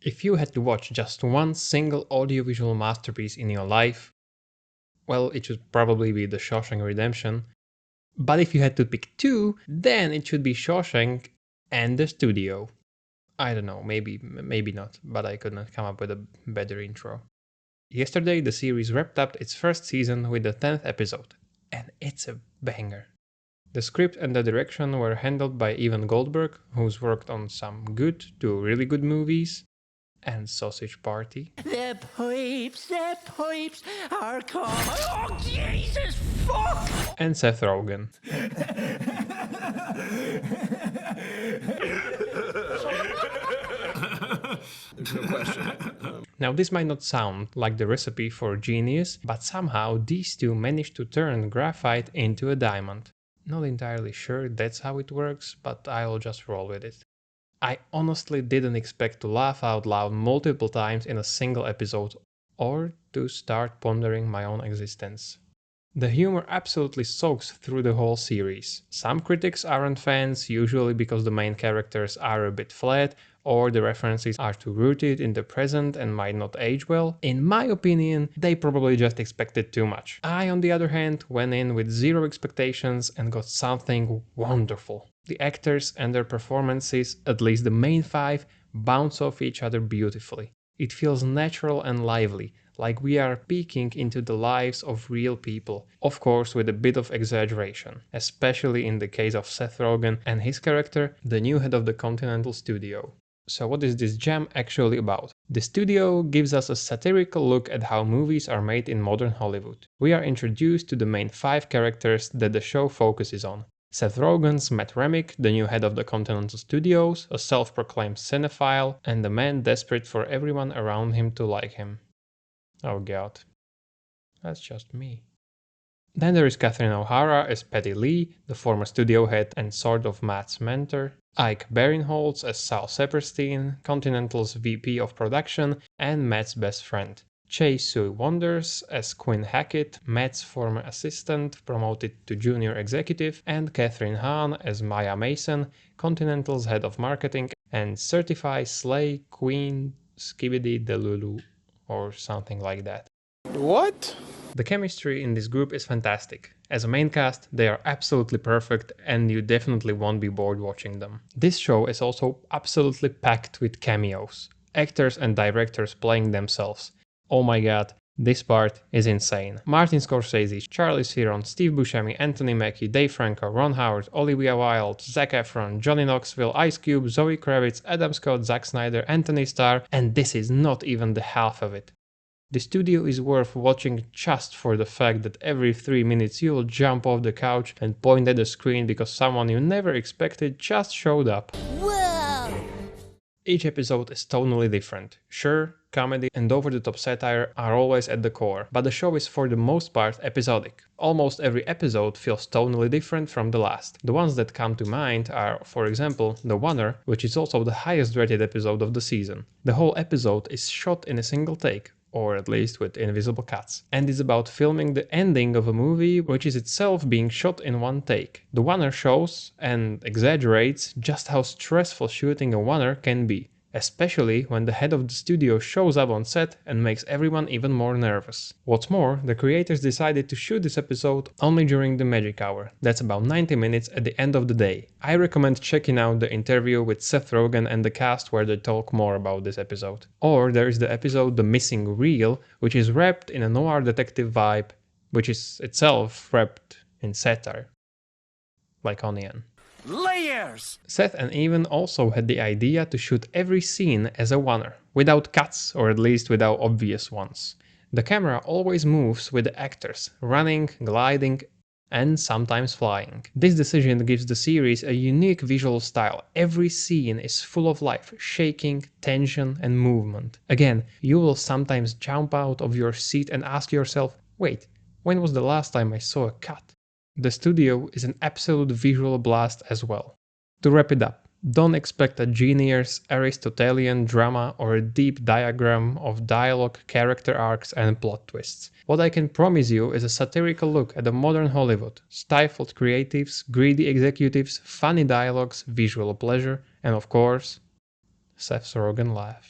If you had to watch just one single audiovisual masterpiece in your life, well, it should probably be The Shawshank Redemption. But if you had to pick two, then it should be Shawshank and The Studio. I don't know, maybe not, but I could not come up with a better intro. Yesterday, the series wrapped up its first season with the 10th episode, and it's a banger. The script and the direction were handled by Goldberg, who's worked on some good to really good movies, and Sausage Party. The pipes are coming. Oh, Jesus, fuck! And Seth Rogen. There's no question. Now, this might not sound like the recipe for genius, but somehow these two managed to turn graphite into a diamond. Not entirely sure that's how it works, but I'll just roll with it. I honestly didn't expect to laugh out loud multiple times in a single episode, or to start pondering my own existence. The humor absolutely soaks through the whole series. Some critics aren't fans, usually because the main characters are a bit flat, or the references are too rooted in the present and might not age well. In my opinion, they probably just expected too much. I, on the other hand, went in with zero expectations and got something wonderful. The actors and their performances, at least the main five, bounce off each other beautifully. It feels natural and lively, like we are peeking into the lives of real people, of course with a bit of exaggeration, especially in the case of Seth Rogen and his character, the new head of the Continental Studio. So what is this gem actually about? The studio gives us a satirical look at how movies are made in modern Hollywood. We are introduced to the main five characters that the show focuses on. Seth Rogen's Matt Remick, the new head of the Continental Studios, a self-proclaimed cinephile, and a man desperate for everyone around him to like him. Oh god. That's just me. Then there is Catherine O'Hara as Patty Lee, the former studio head and sort of Matt's mentor, Ike Barinholtz as Sal Saperstein, Continental's VP of Production and Matt's best friend, Chase Sue Wonders as Quinn Hackett, Matt's former assistant promoted to junior executive, and Catherine Hahn as Maya Mason, Continental's head of marketing, and Certified Slay Queen Skibidi Delulu, or something like that. What? The chemistry in this group is fantastic. As a main cast, they are absolutely perfect and you definitely won't be bored watching them. This show is also absolutely packed with cameos, actors and directors playing themselves. Oh my god, this part is insane. Martin Scorsese, Charlize Theron, Steve Buscemi, Anthony Mackie, Dave Franco, Ron Howard, Olivia Wilde, Zac Efron, Johnny Knoxville, Ice Cube, Zoe Kravitz, Adam Scott, Zack Snyder, Anthony Starr, and this is not even the half of it. The studio is worth watching just for the fact that every 3 minutes you will jump off the couch and point at the screen because someone you never expected just showed up. Whoa! Each episode is tonally different. Sure, comedy and over-the-top satire are always at the core, but the show is for the most part episodic. Almost every episode feels tonally different from the last. The ones that come to mind are, for example, The Oner, which is also the highest rated episode of the season. The whole episode is shot in a single take, or at least with invisible cuts, and is about filming the ending of a movie which is itself being shot in one take. The Oner shows and exaggerates just how stressful shooting a Oner can be, especially when the head of the studio shows up on set and makes everyone even more nervous. What's more, the creators decided to shoot this episode only during the magic hour. That's about 90 minutes at the end of the day. I recommend checking out the interview with Seth Rogen and the cast where they talk more about this episode. Or there is the episode The Missing Reel, which is wrapped in a noir detective vibe, which is itself wrapped in satire. Like Onion. Layers! Seth and Evan also had the idea to shoot every scene as a oner, without cuts or at least without obvious ones. The camera always moves with the actors, running, gliding and sometimes flying. This decision gives the series a unique visual style. Every scene is full of life, shaking, tension and movement. Again, you will sometimes jump out of your seat and ask yourself, wait, when was the last time I saw a cut? The studio is an absolute visual blast as well. To wrap it up, don't expect a genius Aristotelian drama or a deep diagram of dialogue, character arcs and plot twists. What I can promise you is a satirical look at the modern Hollywood, stifled creatives, greedy executives, funny dialogues, visual pleasure, and of course, Seth Rogen laugh.